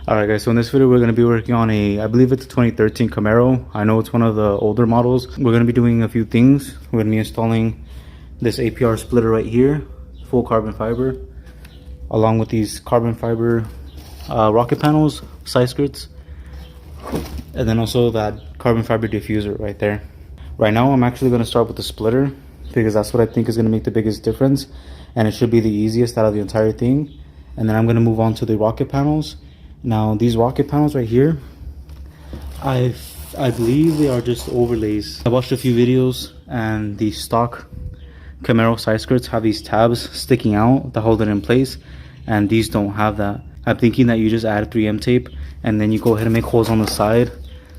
Alright guys, so in this video we're going to be working on I believe it's a 2013 Camaro. I know it's one of the older models. We're going to be doing a few things. We're going to be installing this APR splitter right here, full carbon fiber, along with these carbon fiber rocket panels, side skirts, and then also that carbon fiber diffuser right there. Right now I'm actually going to start with the splitter because that's what I think is going to make the biggest difference, and it should be the easiest out of the entire thing. And then I'm going to move on to the rocket panels. Now these rocket panels right here, I believe they are just overlays. I watched a few videos and the stock Camaro side skirts have these tabs sticking out that hold it in place, and these don't have that. I'm thinking that you just add 3M tape and then you go ahead and make holes on the side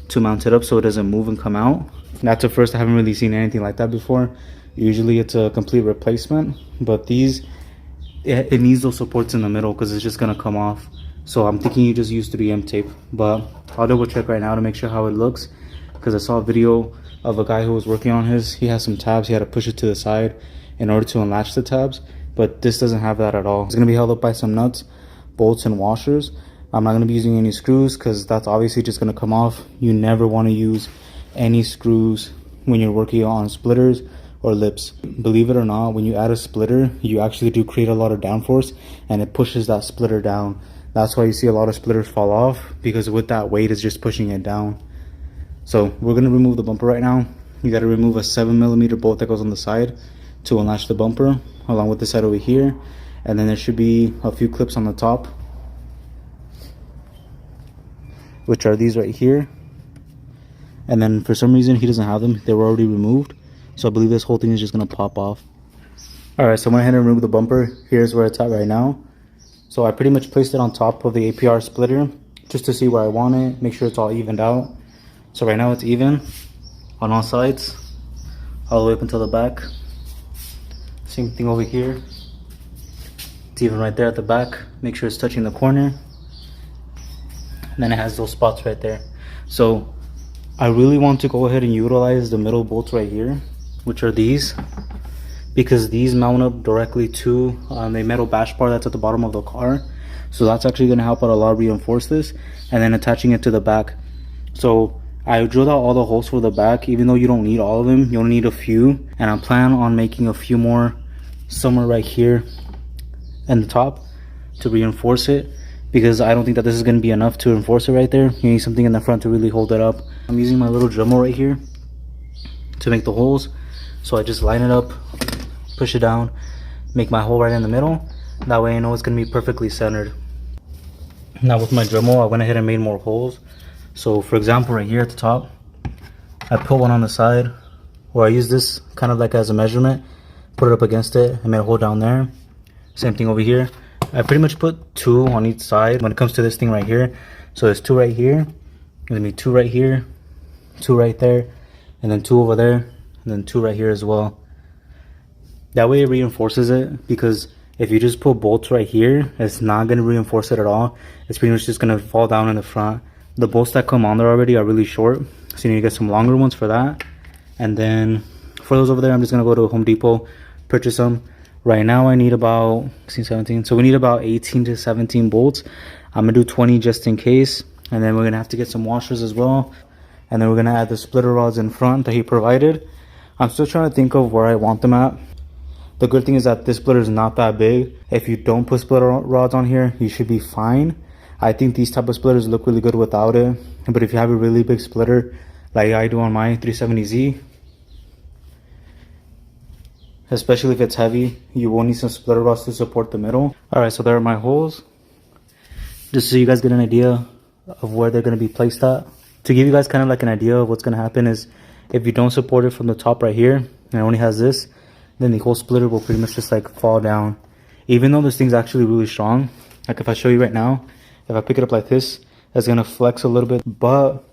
to mount it up so it doesn't move and come out. That's a first. I haven't really seen anything like that before. Usually it's a complete replacement, but these, it needs those supports in the middle because it's just gonna come off. So I'm thinking you just use 3M tape, but I'll double check right now to make sure how it looks, because I saw a video of a guy who was working on his. He has some tabs, he had to push it to the side in order to unlatch the tabs, but this doesn't have that at all. It's going to be held up by some nuts, bolts, and washers. I'm not going to be using any screws because that's obviously just going to come off. You never want to use any screws when you're working on splitters or lips. Believe it or not, when you add a splitter, you actually do create a lot of downforce and it pushes that splitter down. That's why you see a lot of splitters fall off, because with that weight it's just pushing it down. So we're going to remove the bumper right now. You got to remove a 7mm bolt that goes on the side to unlatch the bumper, along with the side over here. And then there should be a few clips on the top, which are these right here. And then for some reason he doesn't have them, they were already removed, so I believe this whole thing is just going to pop off. Alright, so I went ahead and removed the bumper. Here's where it's at right now. So I pretty much placed it on top of the APR splitter just to see where I want it, make sure it's all evened out. So right now it's even on all sides, all the way up until the back. Same thing over here. It's even right there at the back. Make sure it's touching the corner. And then it has those spots right there. So I really want to go ahead and utilize the middle bolts right here, which are these, because these mount up directly to the metal bash bar that's at the bottom of the car. So that's actually going to help out a lot, reinforce this, and then attaching it to the back. So I drilled out all the holes for the back, even though you don't need all of them, you only need a few, and I plan on making a few more somewhere right here in the top to reinforce it, because I don't think that this is going to be enough to reinforce it right there. You need something in the front to really hold it up. I'm using my little Dremel right here to make the holes. So I just line it up, push it down, make my hole right in the middle. That way I know it's going to be perfectly centered. Now with my Dremel, I went ahead and made more holes. So for example, right here at the top, I put one on the side, or I use this kind of like as a measurement, put it up against it, and made a hole down there. Same thing over here. I pretty much put 2 on each side when it comes to this thing right here. So there's 2 right here, there's me 2 right here, 2 right there, and then 2 over there, and then 2 right here as well. That way it reinforces it, because if you just put bolts right here, it's not going to reinforce it at all. It's pretty much just going to fall down in the front. The bolts that come on there already are really short, so you need to get some longer ones for that. And then for those over there, I'm just going to go to Home Depot, purchase them. Right now I need about 16, 17, so we need about 18 to 17 bolts. I'm going to do 20 just in case, and then we're going to have to get some washers as well. And then we're going to add the splitter rods in front that he provided. I'm still trying to think of where I want them at. The good thing is that this splitter is not that big. If you don't put splitter rods on here, you should be fine. I think these type of splitters look really good without it. But if you have a really big splitter, like I do on my 370Z, especially if it's heavy, you will need some splitter rods to support the middle. Alright, so there are my holes. Just so you guys get an idea of where they're going to be placed at. To give you guys kind of like an idea of what's going to happen is, if you don't support it from the top right here, and it only has this, then the whole splitter will pretty much just like fall down. Even though this thing's actually really strong, Like if I show you right now, if I pick it up like this, it's gonna flex a little bit, but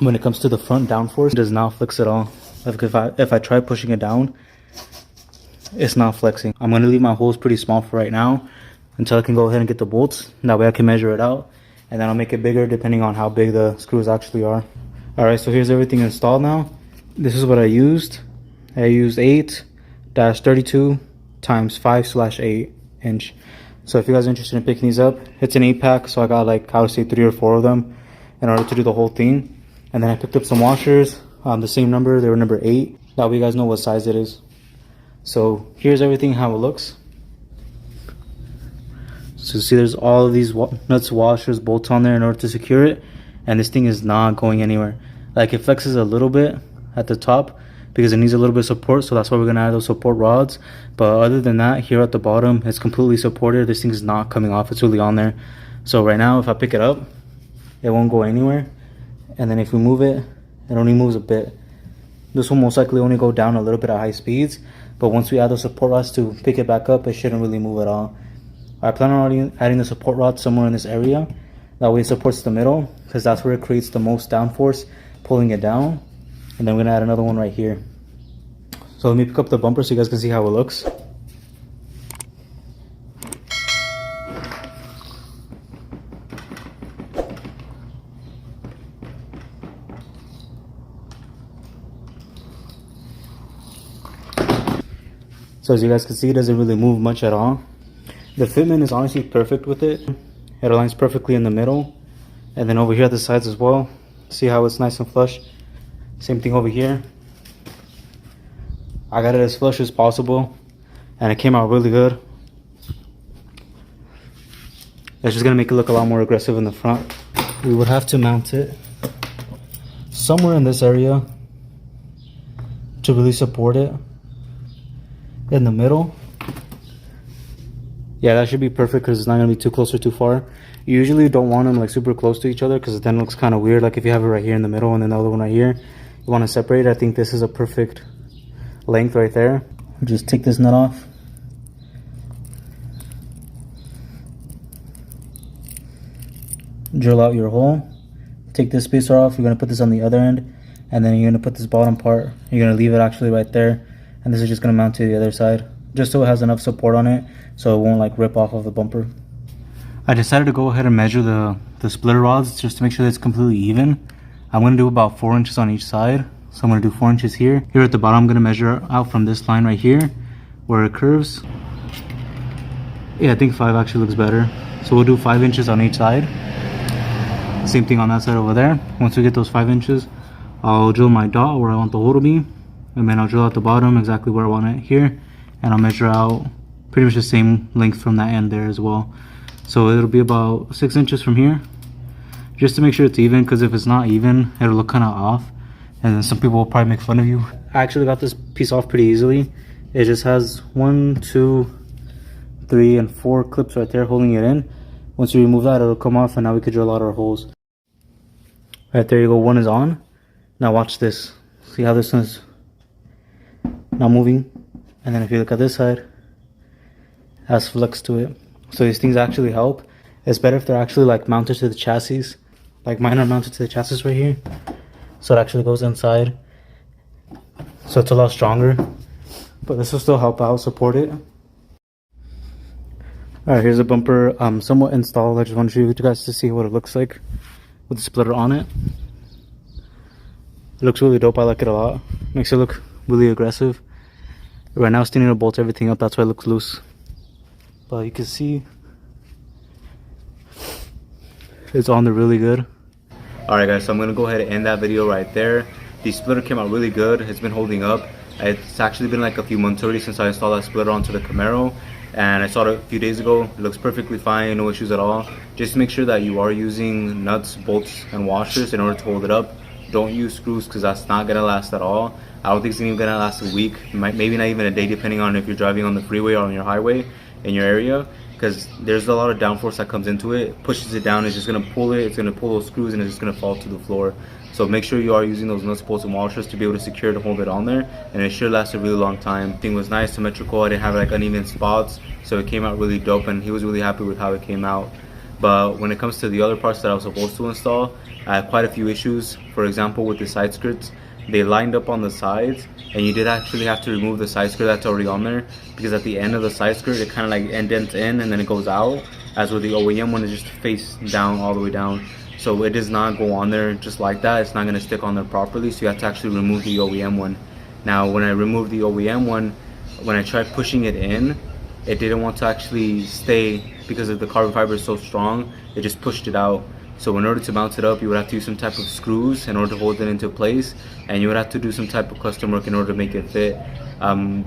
when it comes to the front downforce, it does not flex at all. Like if I try pushing it down, it's not flexing. I'm gonna leave my holes pretty small for right now until I can go ahead and get the bolts. That way I can measure it out, and then I'll make it bigger depending on how big the screws actually are. All right, so here's everything installed now. This is what I used. I used 8-32 times 5/8 inch. So if you guys are interested in picking these up, it's an 8-pack, so I got like, I would say 3 or 4 of them in order to do the whole thing. And then I picked up some washers, the same number, they were number 8. That way you guys know what size it is. So here's everything, how it looks. So see there's all of these nuts, washers, bolts on there in order to secure it. And this thing is not going anywhere. Like it flexes a little bit at the top because it needs a little bit of support, so that's why we're gonna add those support rods. But other than that, here at the bottom, it's completely supported. This thing is not coming off, it's really on there. So right now, if I pick it up, it won't go anywhere. And then if we move it, it only moves a bit. This will most likely only go down a little bit at high speeds, but once we add those support rods to pick it back up, it shouldn't really move at all. I plan on adding the support rod somewhere in this area. That way it supports the middle, because that's where it creates the most downforce, pulling it down. And then we're gonna add another one right here. So let me pick up the bumper so you guys can see how it looks. So as you guys can see, it doesn't really move much at all. The fitment is honestly perfect with it. It aligns perfectly in the middle. And then over here at the sides as well. See how it's nice and flush? Same thing over here. I got it as flush as possible, and it came out really good. It's just gonna make it look a lot more aggressive in the front. We would have to mount it somewhere in this area to really support it. In the middle. Yeah, that should be perfect because it's not gonna be too close or too far. You usually don't want them like super close to each other because then it looks kind of weird. Like if you have it right here in the middle and then the other one right here, you want to separate. I think this is a perfect length right there. Just take this nut off. Drill out your hole. Take this spacer off. You're going to put this on the other end. And then you're going to put this bottom part. You're going to leave it actually right there. And this is just going to mount to the other side. Just so it has enough support on it. So it won't like rip off of the bumper. I decided to go ahead and measure the splitter rods just to make sure that it's completely even. I'm going to do about 4 inches on each side. So I'm going to do 4 inches here. Here at the bottom, I'm going to measure out from this line right here where it curves. Yeah, I think 5 actually looks better. So we'll do 5 inches on each side. Same thing on that side over there. Once we get those 5 inches, I'll drill my dot where I want the hole to be. And then I'll drill out the bottom exactly where I want it here. And I'll measure out pretty much the same length from that end there as well. So it'll be about 6 inches from here. Just to make sure it's even, because if it's not even, it'll look kind of off. And then some people will probably make fun of you. I actually got this piece off pretty easily. It just has 1, 2, 3, and 4 clips right there holding it in. Once you remove that, it'll come off, and now we could drill out our holes. Right there you go, 1 is on. Now watch this. See how this one's not moving? And then if you look at this side, it has flex to it. So these things actually help. It's better if they're actually like mounted to the chassis. Like mine are mounted to the chassis right here. So it actually goes inside. So it's a lot stronger. But this will still help out, support it. Alright, here's a bumper somewhat installed. I just want to show you guys to see what it looks like with the splitter on it. It looks really dope. I like it a lot. Makes it look really aggressive. Right now, still need to bolt everything up. That's why it looks loose. But you can see it's on there really good. Alright guys, so I'm going to go ahead and end that video right there. The splitter came out really good. It's been holding up. It's actually been like a few months already since I installed that splitter onto the Camaro. And I saw it a few days ago. It looks perfectly fine, no issues at all. Just make sure that you are using nuts, bolts, and washers in order to hold it up. Don't use screws because that's not going to last at all. I don't think it's even going to last a week. Maybe not even a day, depending on if you're driving on the freeway or on your highway in your area. Because there's a lot of downforce that comes into it. It pushes it down, it's just going to pull it, it's going to pull those screws, and it's just going to fall to the floor. So make sure you are using those nuts, bolts, and washers to be able to secure to hold it on there, and it should last a really long time. Thing was nice, symmetrical. I didn't have like uneven spots so it came out really dope, and he was really happy with how it came out. But when it comes to the other parts that I was supposed to install, I had quite a few issues. For example, with the side skirts, they lined up on the sides, and you did actually have to remove the side skirt that's already on there, because at the end of the side skirt it kind of like indents in and then it goes out, as with the OEM one is just face down all the way down. So it does not go on there just like that. It's not going to stick on there properly, so you have to actually remove the OEM one. Now when I removed the OEM one, when I tried pushing it in, it didn't want to actually stay because of the carbon fiber is so strong. It just pushed it out. So in order to mount it up, you would have to use some type of screws in order to hold it into place, and you would have to do some type of custom work in order to make it fit.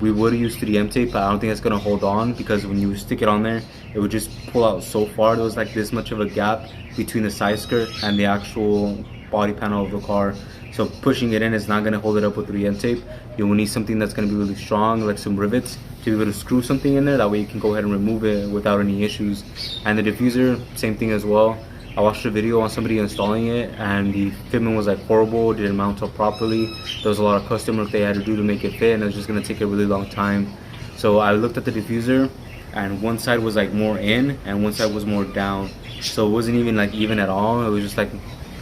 We would use 3M tape, but I don't think it's going to hold on, because when you stick it on there, it would just pull out so far. There was like this much of a gap between the side skirt and the actual body panel of the car. So pushing it in is not going to hold it up with 3M tape. You will need something that's going to be really strong, like some rivets, to be able to screw something in there. That way you can go ahead and remove it without any issues. And the diffuser, same thing as well. I watched a video on somebody installing it, and the fitment was like horrible, didn't mount up properly. There was a lot of custom work they had to do to make it fit, and it was just going to take a really long time. So I looked at the diffuser, and one side was like more in and one side was more down. So it wasn't even like even at all. It was just like,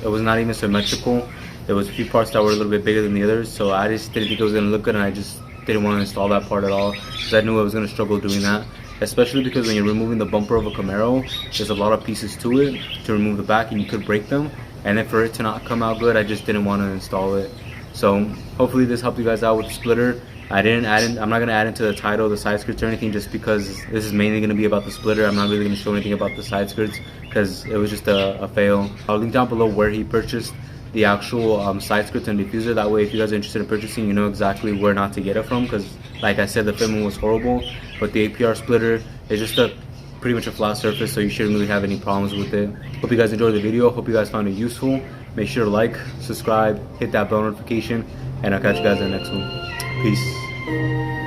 it was not even symmetrical. There was a few parts that were a little bit bigger than the others, so I just didn't think it was going to look good, and I just didn't want to install that part at all, because I knew I was going to struggle doing that. Especially because when you're removing the bumper of a Camaro, there's a lot of pieces to it to remove the back, and you could break them. And then for it to not come out good, I just didn't want to install it. So hopefully this helped you guys out with the splitter. I'm not going to add into the title the side skirts or anything, just because this is mainly going to be about the splitter. I'm not really going to show anything about the side skirts because it was just a fail. I'll link down below where he purchased the actual side skirts and diffuser. That way if you guys are interested in purchasing, you know exactly where not to get it from, because like I said, the fitment was horrible. But the APR splitter is just pretty much a flat surface, so you shouldn't really have any problems with it. Hope you guys enjoyed the video. Hope you guys found it useful. Make sure to like, subscribe, hit that bell notification, and I'll catch you guys in the next one. Peace.